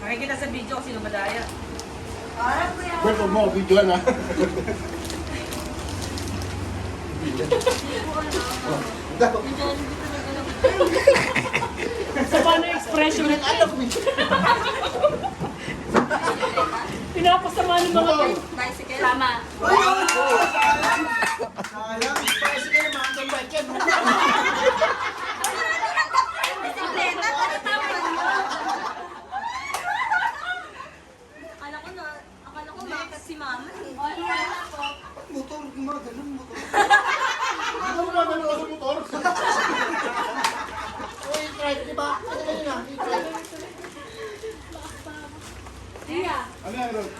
Makikita sa video kung sino madaya. Kwento mo, video na. Sa paano yung expression? Pinapasama ng mga Bicycle. Tama. Sayang, bicycle, mountain bike yan. Bisikleta. Akala ko bakit si mama eh. Motor, gumaganon motor. Ano gumaganon ka sa motor? Uy, try, di ba? Ano ba yun ah? Ano yan, Rod?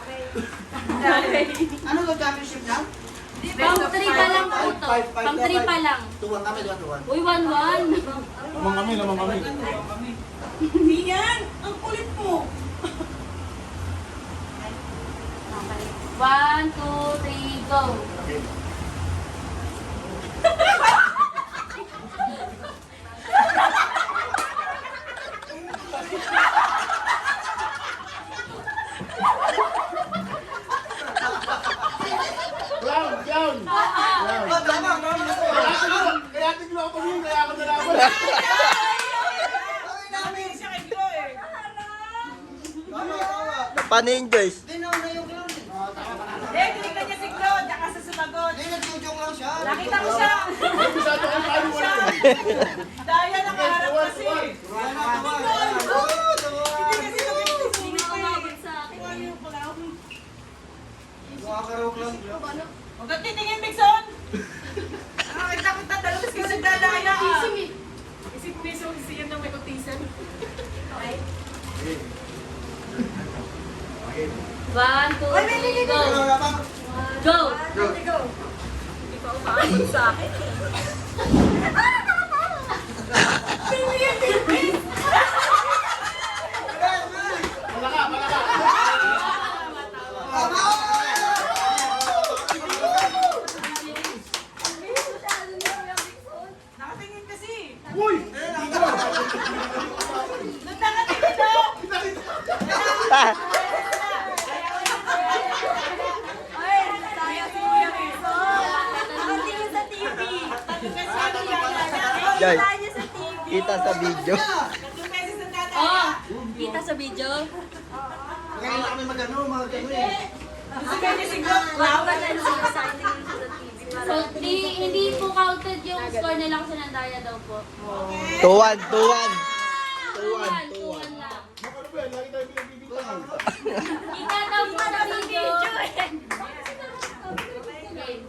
Ano ang championship na? Pang 3 pa lang po to. Pang 3 pa lang. Tuwan kami, tuwan. Uy, 1-1. Lamang kami, lamang kami. Hindi yan! Ang kulit mo! 1, 2, 3, go. Clown, clown! Oh, tama. Kaya tiglo ako yun, kaya ako nalaman. Ay, namin. Siya kay Glo eh. Tama. Paninjoys. Hindi na yung clown eh. Hindi, tinignan niya si Glo. Tsaka sa sumagot. Hindi, nag-joke lang siya. Nakita ko siya. Masyado kang paano wala yun. Daya nakaharap kasi. Wala na, tawa. Hindi kasi Hindi na umabot sa akin. Makakaraw lang. Huwag kang titingin, Bigson! Nakakita ko tatalo kasi nagdadaya ah. Isip piso kasi yan ng may autism. Okay. 1, 2, 3, go. Wala pa. Go. Hindi pa umaabot sa akin. Malaka, malaka. Nakatingin kasi. Uy! Nung nakatingin daw! Ay, saya si Kuya Bigson. Nakatingin sa TV. Tatlong beses na nagdadaya. Joy, niya sa TV. kita sa video. Tatlong beses na Oh, nagdadaya. kita sa video. Kaya na kami magano, mga gano eh. Gusto kayo niya si Glo. Wow, ganun sa exciting sa TV. So, hindi po counted yung score nila kasi nandaya daw po. 2-1, 2-1. 2-1, 2-1 lang. Ano ba yan? Lagi tayo pinagbibitahan. Kita daw po sa video.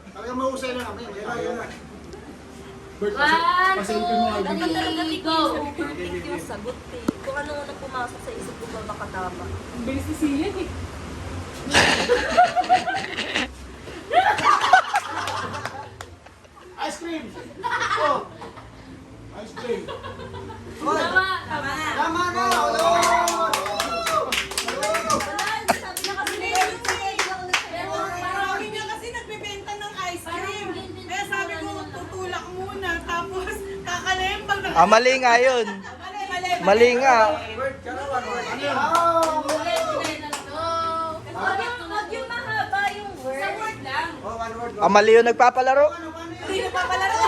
Talagang mahusay lang kami. Yan na. Bert, 1, pasilipin mo nga 2, 3, go. Yung sagot eh. Kung ano unang pumasok sa isip ko ba makatama. Ang bilis ni Sian eh. Ice cream! Oh! Ice cream! Tama. Tama na. Sabi na kasi nila yung Pero Marami niya kasi nagbebenta ng ice cream. Kaya sabi ko, tutulak muna. Tapos, kakalembang na. Mali nga yun. Mali. Mali nga. Huwag yung mahaba yung word. Sa word lang. Oh, one word. Mali yung nagpapalaro. Hindi na papalaro.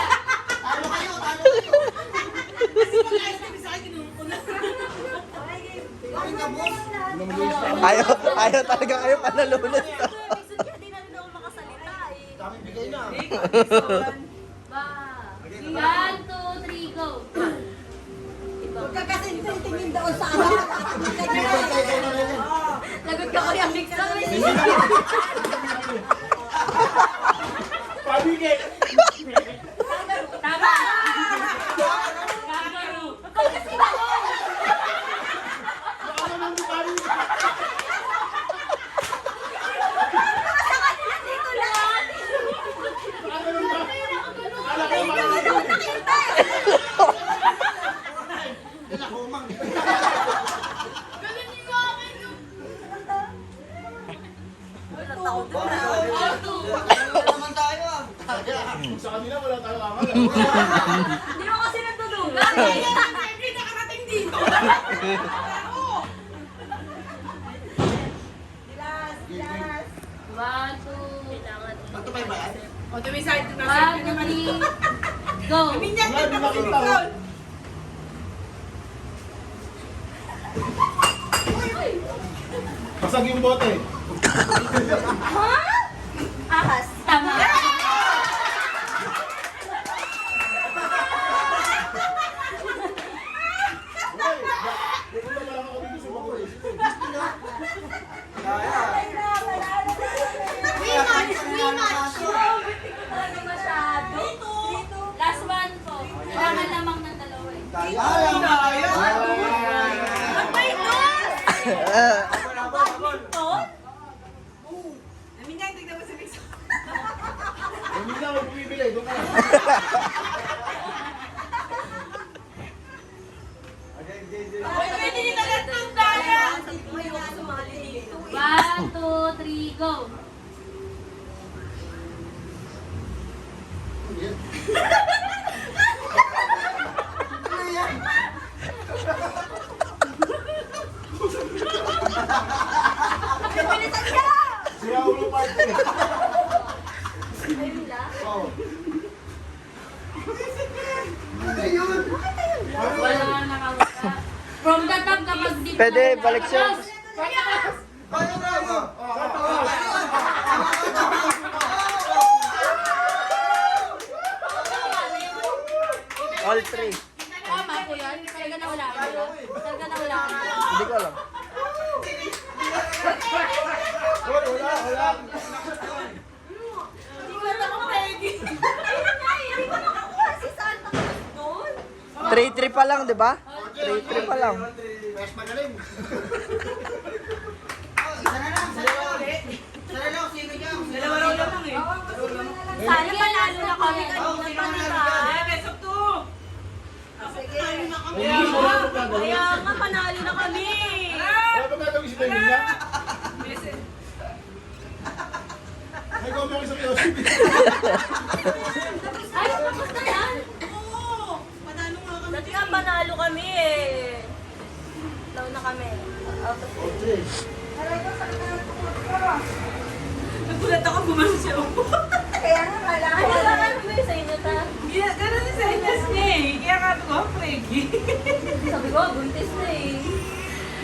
Talo kayo, talo kayo. Kasi pag ice cream sa akin, tinulong ko na. Bakit ka, boss? Ayaw talaga kayo panalunod. Minsan kaya di na rin ako makasalita eh. Dami bigay na. Ba. 1, 2, 3, go. Huwag ka kasi tingin doon sa ano. Lagot ka ko yung mix up. Pabigay! Tama. Kangaroo. Kasi gano'n. Baka naman di pari. Dito lang. Baka naman ba? Kala ko mali. Nila kumang. Naman tayo ah. Sa kanila wala tayong akala. Hindi mo kasi nagtutugan. Hindi nakarating dito. ba yan? O, tumisay. 1, 2, 3, go! Minyan, Wala, ganda di mo si makita, Bigson. Basag yung bote. Ahas. Tama! Di ko na lang ako dito sumagot. Talaga masyado. Last one po. Kailangan lamang ng dalawa eh. Minyan, tignan mo si Bigson. Hindi na ako bumibili. Doon ka lang. Uy, pwede niyo na lang itong daya. Ayoko sumali dito. 1, 2, 3, go! Sira ulo party. Ay, Mila. Oo. Wala nga nakawala. From the top kapag di Pwede, balik siya. All three. Tama po yan. Talaga na wala ka. Talaga na wala ka. Hindi ko alam. Wala. Hindi ko na ako ready. Hindi ko nakakuha si Santa Claus doon. 3-3 pa lang, di ba? 3-3 pa lang. Mas magaling. Isa na lang. Sino niya? Dalawa raw lang eh. Sana panalo na kami kanina pa, di ba? Best of two. Kaya nga, panalo na kami. Wala ba gagawin si Daniel niya? Ay, ikaw mo sa Pios. Ay, tapos na yan. Dati nga panalo kami eh. Law na kami. Out of Nagulat ako bumalo siya. Kaya nga, kailangan mo yung sa inyo ta. Ganun din sa inyas niya eh. Kaya nga ito ko, Freggy. Sabi ko, buntis na eh.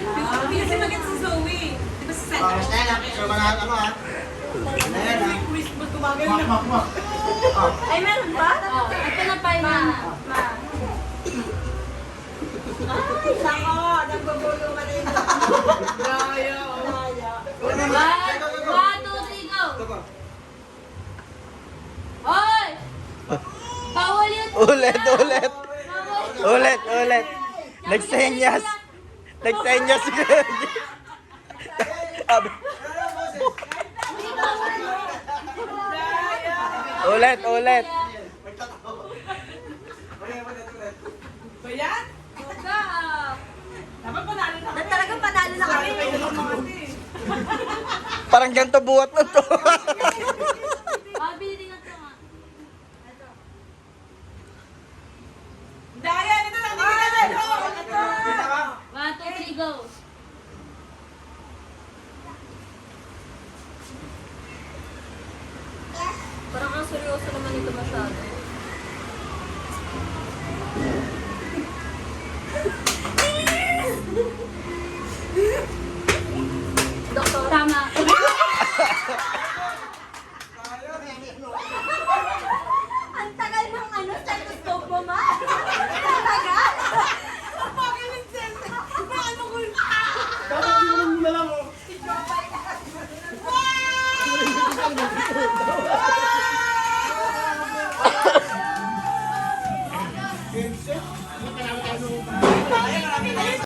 Hindi kasi maganda si Zoe. Di ba si Santa? Basta yan. So, manahan ano ha? Ano yan ha? Christmas tumagal Mak, na. mak, mak. Ay, meron ba? Oh, ito na pa Ma. yun. Ma. Ay, nako. Nagbabulo ka na yun. Daya. Daya. 1, 2, 3, go! Hoy! Bawal yun! Ulit. Bawal! Ulit. Nagsenyas. Nagsenyas. Sabi. Ulit. Ba yan? Huwag Dapat panalo na kami. Talagang panalo na kami. May dalawang mga ate. Parang ganito buhat na to. Ah, binili nga ito nga. Daya, ito lang. Ito lang. 1, 2, 3, go!